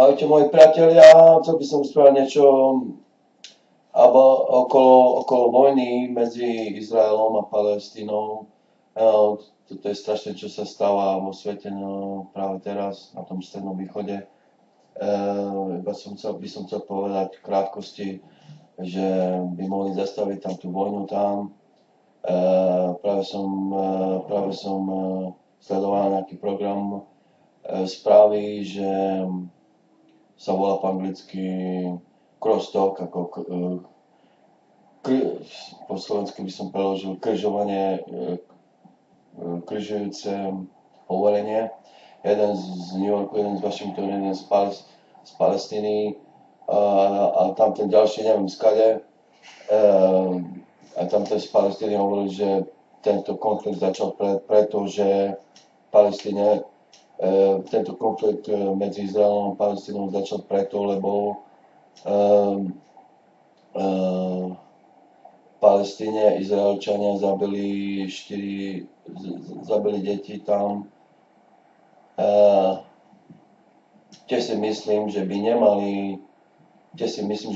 Ahojte moji priatelia, chcel by som spraviť niečo okolo vojny medzi Izraelom a Palestínou. Toto je strašné, čo sa stáva vo svete práve teraz, na tom strednom východe. By som chcel povedať v krátkosti, že by mohli zastaviť tam tú vojnu tam. Práve som sledoval nejaký program správy, že sa volá po anglicky crosstalk, ako po slovensky by som preložil križovanie, križujúce hovorenie. Jeden z New Yorku, jeden z Washingtonu, jeden z Palestíny a tam ten ďalší, neviem skade. A tam ten z Palestíny hovoril, že tento konflikt začal preto, že Palestíne tento konflikt medzi Izraelom a Palestínou začal preto, lebo Palestíne Izraelčania zabili deti tam. Tiež si myslím, že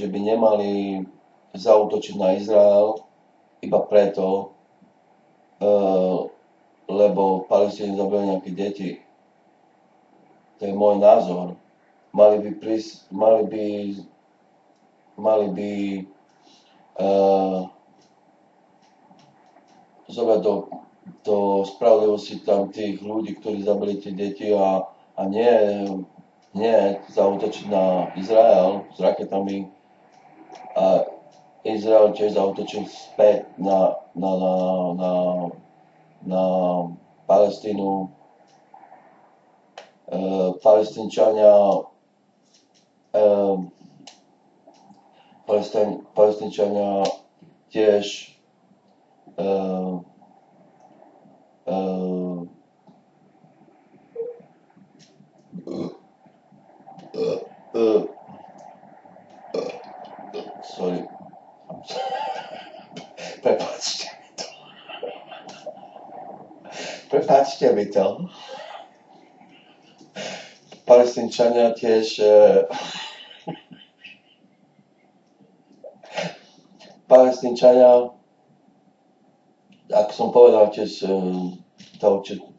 by nemali zaútočiť na Izrael iba preto, lebo Palestíne zabili nejaké deti. To je môj názor. Mali by zobrať do spravodlivosti tam tých ľudí, ktorí zabili tie deti a nie zaútočiť na Izrael s raketami a Izrael tiež zaútočil späť na Palestínu. Palestínčania tiež sorry. Prepáčte mi to. Palestínčania tiež ako som povedal, tiež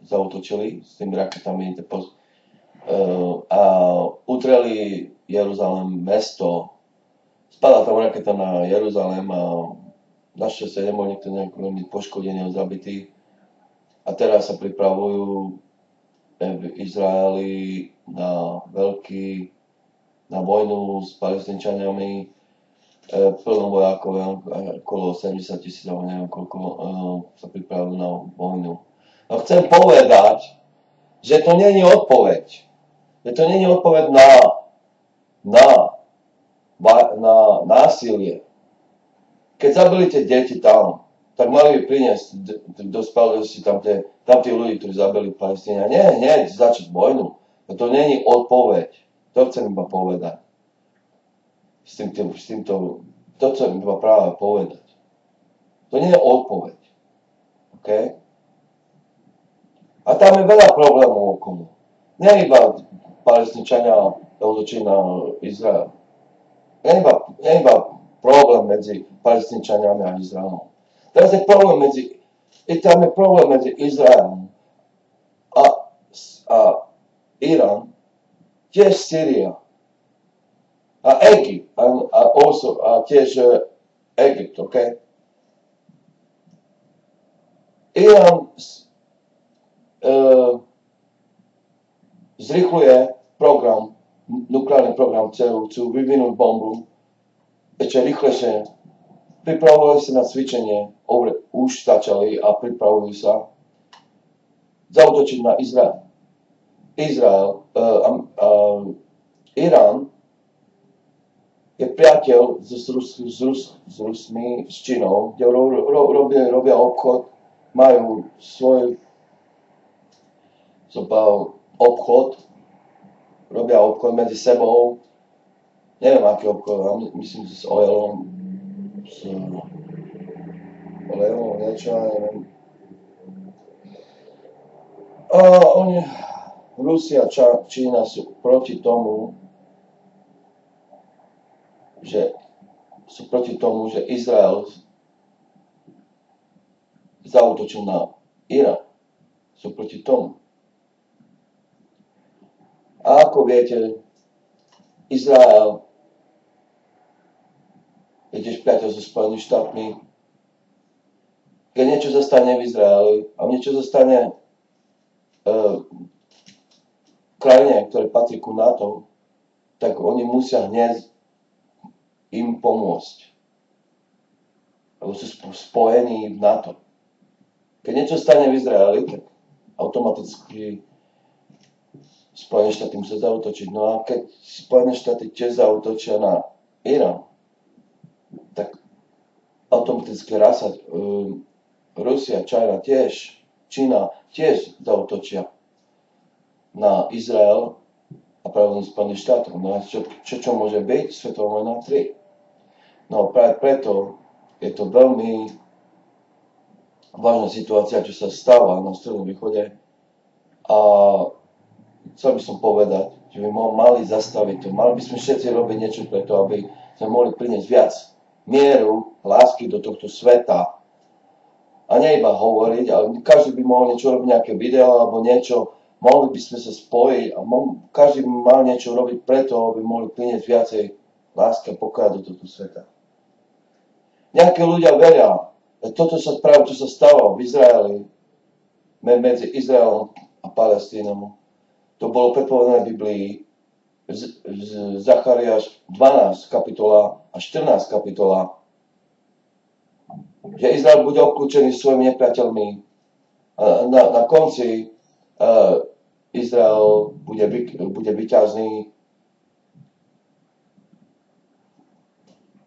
zaútočili s tými raketami a utreli Jeruzalém mesto. Spadla tam raketa na Jeruzalém a našťastie nebol niekto veľmi poškodený a zabitý. A teraz sa pripravujú v Izraeli na vojnu s Palestínčaniami, plno vojakov, okolo 70 000, alebo neviem koľko, sa pripravujú na vojnu. No chcem povedať, že to nie je odpoveď. Že to nie je odpoveď na násilie. Keď zabili tie deti tam, tak mali by priniesť do spravodlivosti tam tí ľudí, ktorí zabili Palestíňa. Nie začať vojnu. To nie je odpoveď. To chcem iba povedať. To chcem iba práve povedať. To nie je odpoveď. OK? A tam je veľa problémov okolo. Nie iba Palestínčania útočí na Izrael. Nie iba problém medzi Palestínčaniami a Izraelom. Tam je problém medzi Izraelom a Irán, tiež Syria a Egypt a tiež Egypt, OK? Irán zrýchluje nukleárny program, chcú vyvinúť bombu, ešte rýchlejšie. Pripravujú sa na cvičenie, už začali a pripravujú sa zaútočiť na Izrael. Irán je priateľ s Rusmi, s Čínou, kde robia obchod, majú svoj obchod, robia obchod medzi sebou, neviem aký obchod, myslím, že s olejom, niečo, neviem. Rusia a Čína sú proti tomu, že sú proti tomu, že Izrael zaútočil na Irán. Sú proti tomu. A ako viete, Izrael je tiež priateľ so Spojenými štátmi. Keď niečo zostane v Izraeli a niečo zostane krajine, ktoré patrí ku NATO, tak oni musia hneď im pomôcť. Lebo sú spojení v NATO. Keď niečo stane v Izraeli, tak automaticky Spojené štáty musia zaútočiť. No a keď Spojené štáty tiež zaútočia na Irán, tak automaticky Rusia, Čína tiež zaútočia na Izrael a pravdepodobne Spojených štátov. No a čo môže byť? Svetová vojna 3. No práve preto je to veľmi vážna situácia, čo sa stáva na Strednom východe. A chcel by som povedať, že by mali zastaviť to. Mali by sme všetci robiť niečo preto, aby sme mohli priniesť viac mieru, lásky do tohto sveta. A nie iba hovoriť, ale každý by mohol niečo robiť, nejaké video alebo niečo. Mohli by sme sa spojiť a každý by mal niečo robiť preto, aby mohli priniesť viacej lásky a pokoja do tohto sveta. Nejakí ľudia veria, že toto sa práve, čo sa stalo v Izraeli, medzi Izraelom a Palestínom, to bolo predpovedané v Biblii, Zachariáš 12 kapitola a 14 kapitola, že Izrael bude obklúčený svojimi nepriateľmi. Na konci Izrael bude víťazný.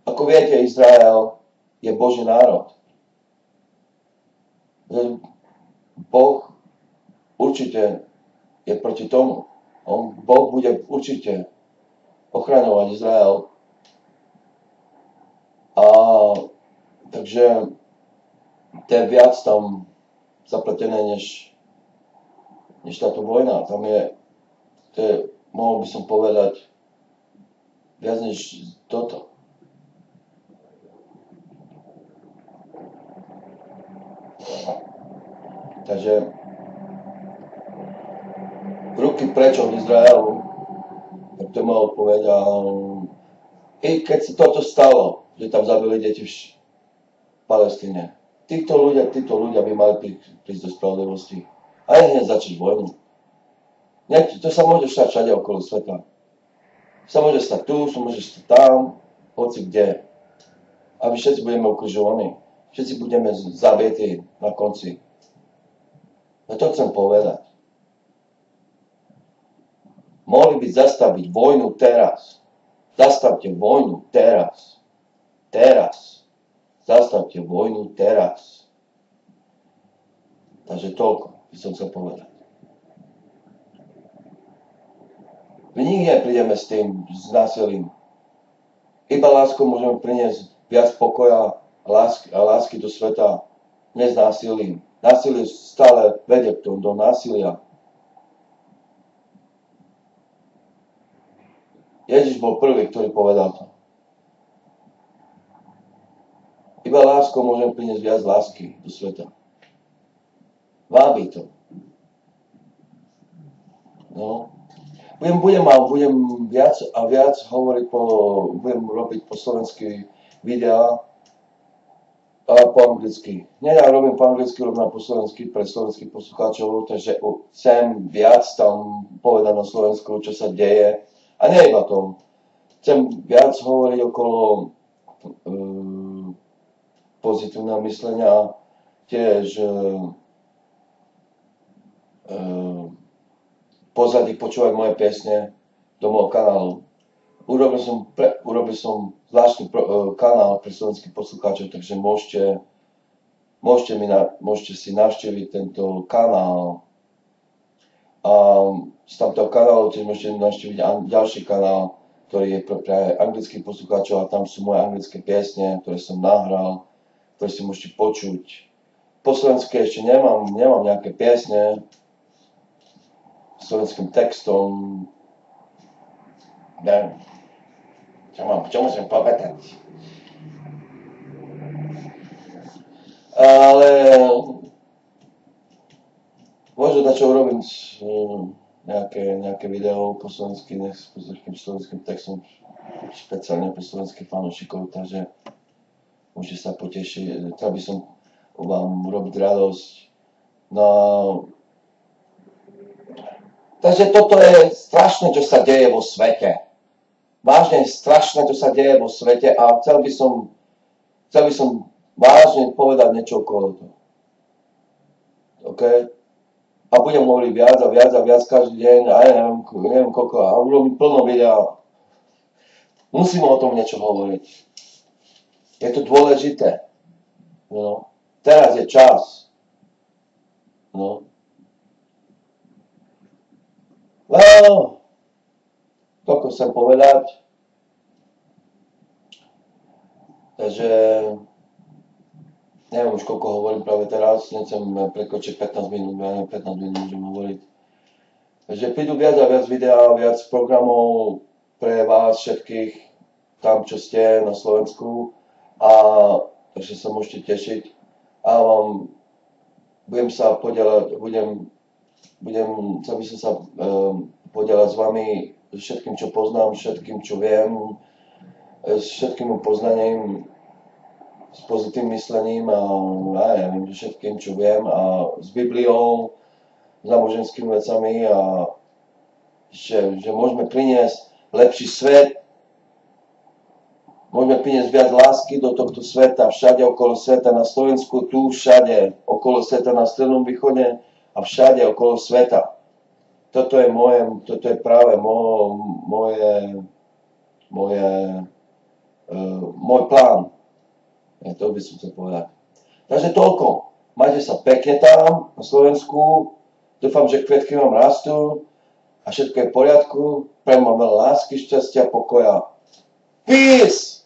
Ako viete, Izrael je Boží národ. Boh určite je proti tomu. Boh bude určite ochraňovať Izrael. A takže to je viac tam zapletené, než táto vojna. Tam je, mohol by som povedať, viac než toto. Takže ruky preč od Izraelu, tak to je moja odpoveď. I keď sa toto stalo, že tam zabili deti v Palestíne, títo ľudia by mali prísť do spravodlivosti. A hneď začať vojnu. To sa môže stať všade okolo sveta. Sa môže stať tu, sa môže stať tam, hoci kde. A my všetci budeme ukrižovaní. Všetci budeme zabietí na konci. A to chcem povedať. Mohli by zastaviť vojnu teraz. Zastavte vojnu teraz. Teraz. Zastavte vojnu teraz. Takže toľko by som chcel povedať. My nikde neprídeme s tým, s násilím. Iba láskou môžeme priniesť viac pokoja a lásky do sveta, nie s násilím. Násilie stále vedie do násilia. Ježiš bol prvý, ktorý povedal to. Iba láskou môžem priniesť viac lásky do sveta. Vábi to. No. Budem viac a viac hovoriť budem robiť po slovensky videá a po anglicky. Nie, ja robím po anglicky, robím po slovensky pre slovenských poslucháčov, takže chcem viac tam povedať na Slovensku, čo sa deje. A nie iba to. Chcem viac hovoriť okolo pozitívneho myslenia, tiež pozadí počúvať moje piesne do môjho kanálu. Urobil som zvláštny kanál pre slovenských poslucháčov, takže môžete si navštíviť tento kanál. A z tamtoho kanálu tiež môžete navštíviť ďalší kanál, ktorý je pre anglických poslucháčov a tam sú moje anglické piesne, ktoré som nahral, ktoré si môžete počuť. Po slovensky ešte nemám nejaké piesne s slovenským textom. Čo môžem povedať? Ale možno na čo urobím nejaké video po slovensky, s nejakým slovenským textom, špeciálne pre slovenských fanúšikov, takže môžete sa potešiť. Chcel by som vám urobiť radosť. No, takže toto je strašné, čo sa deje vo svete. Vážne strašné, čo sa deje vo svete a chcel by som vážne povedať niečo okolo toho. OK? A budem hovoriť viac a viac a viac každý deň, a ja neviem koľko, a urobím plno videa. Musím o tom niečo hovoriť. Je to dôležité. No. Teraz je čas. No. No. Toľko chcem povedať. Takže neviem už koľko hovorím práve teraz, nechcem prekročiť 15 minút, ja neviem, 15 minút môžem hovoriť. Takže prídu viac a viac videá, viac programov pre vás všetkých, tam čo ste na Slovensku, a takže sa môžete tešiť. A budem sa podielať, chcel by som sa podielať s vami všetkým, čo poznám, všetkým, čo viem, s všetkým poznaním, s pozitívnym myslením a ja neviem, všetkým, čo viem, a s Bibliou, s náboženskými vecami, a že môžeme priniesť lepší svet, môžeme priniesť viac lásky do tohto sveta, všade okolo sveta, na Slovensku, tu, všade okolo sveta, na Strednom východe a všade okolo sveta. Toto je práve môj plán. To by som chcel povedať. Takže toľko. Majte sa pekne tam na Slovensku. Dúfam, že kvetky vám rastú a všetko je v poriadku. Prajem vám veľa lásky, šťastia, pokoja. Peace!